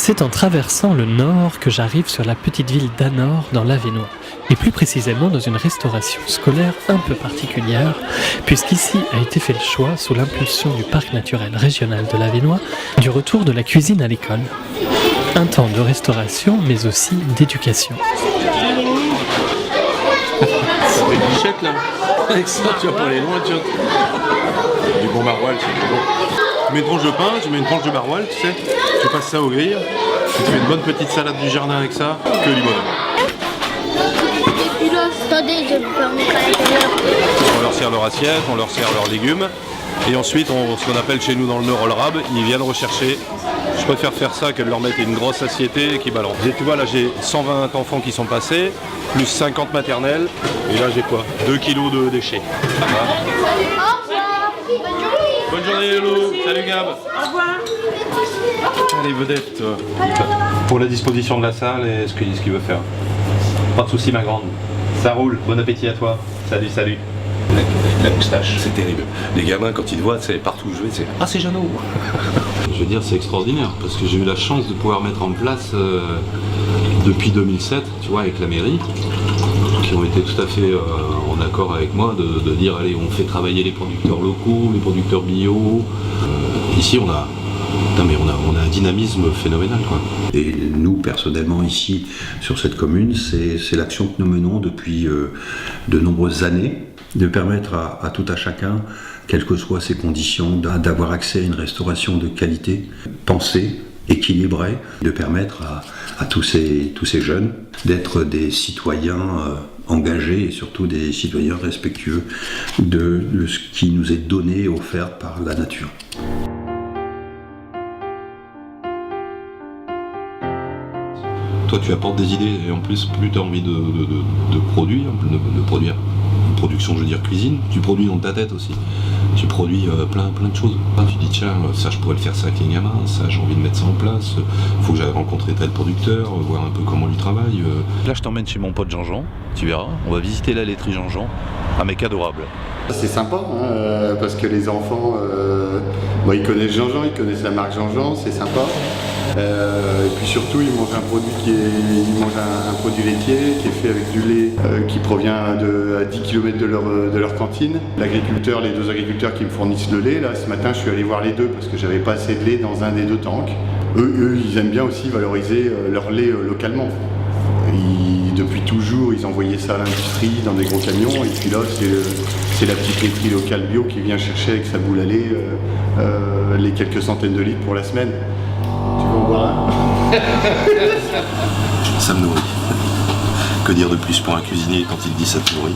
C'est en traversant le nord que j'arrive sur la petite ville d'Anor dans l'Avesnois, et plus précisément dans une restauration scolaire un peu particulière, puisqu'ici a été fait le choix, sous l'impulsion du parc naturel régional de l'Avesnois, du retour de la cuisine à l'école. Un temps de restauration, mais aussi d'éducation. Ça fait une bichette là. Avec ça, tu vas pas aller loin, tu vois. Du bon maroilles, c'est bon. Tu mets une tranche de pain, tu mets une tranche de maroilles, tu sais. Tu passes ça au grill. Tu te fais une bonne petite salade du jardin avec ça. Que du bonheur. Attendez, je peux en mettre à l'intérieur. On leur sert leur assiette, on leur sert leurs légumes. Et ensuite, ce qu'on appelle chez nous dans le Nord le rab, ils viennent rechercher. Je préfère faire ça que de leur mettre une grosse assiette qui balance. Et tu vois, là j'ai 120 enfants qui sont passés, plus 50 maternelles. Et là j'ai quoi? 2 kilos de déchets. Voilà. Bonne journée Lolo. Salut Gab. Au revoir. Allez vedette toi. Pour la disposition de la salle et ce qu'il veut faire. Pas de soucis ma grande. Ça roule, bon appétit à toi. Salut, salut. La moustache, c'est terrible. Les gamins, quand ils te voient, c'est partout où je vais, c'est « Ah, c'est Jeannot !» Je veux dire, c'est extraordinaire, parce que j'ai eu la chance de pouvoir mettre en place, depuis 2007, tu vois, avec la mairie, qui ont été tout à fait en accord avec moi, de dire « Allez, on fait travailler les producteurs locaux, les producteurs bio. » Ici, on a un dynamisme phénoménal, quoi. Et nous, personnellement, ici, sur cette commune, c'est l'action que nous menons depuis de nombreuses années, de permettre à tout à chacun, quelles que soient ses conditions, d'avoir accès à une restauration de qualité, pensée, équilibrée, de permettre à tous ces jeunes d'être des citoyens engagés et surtout des citoyens respectueux de ce qui nous est donné et offert par la nature. Toi, tu apportes des idées, et en plus, plus tu as envie de produire, une production, je veux dire cuisine, tu produis dans ta tête aussi. Tu produis plein de choses. Tu dis, tiens, ça, je pourrais le faire ça avec les gamins, ça, j'ai envie de mettre ça en place, faut que j'aille rencontrer tel producteur, voir un peu comment il travaille. Là, je t'emmène chez mon pote Jean-Jean, tu verras, on va visiter la laiterie Jean-Jean, un mec adorable. C'est sympa, hein, parce que les enfants, ils connaissent Jean-Jean, ils connaissent la marque Jean-Jean, c'est sympa. Et puis surtout, ils mangent un produit laitier qui est fait avec du lait qui provient à 10 km de leur cantine. L'agriculteur, les deux agriculteurs qui me fournissent le lait, là, ce matin, je suis allé voir les deux parce que j'avais pas assez de lait dans un des deux tanks. Eux, ils aiment bien aussi valoriser leur lait localement. Depuis toujours, ils envoyaient ça à l'industrie dans des gros camions, et puis là, c'est la petite laiterie locale bio qui vient chercher avec sa boule à lait les quelques centaines de litres pour la semaine. Tu veux en boire un? Ça me nourrit. Que dire de plus pour un cuisinier quand il dit ça te nourrit?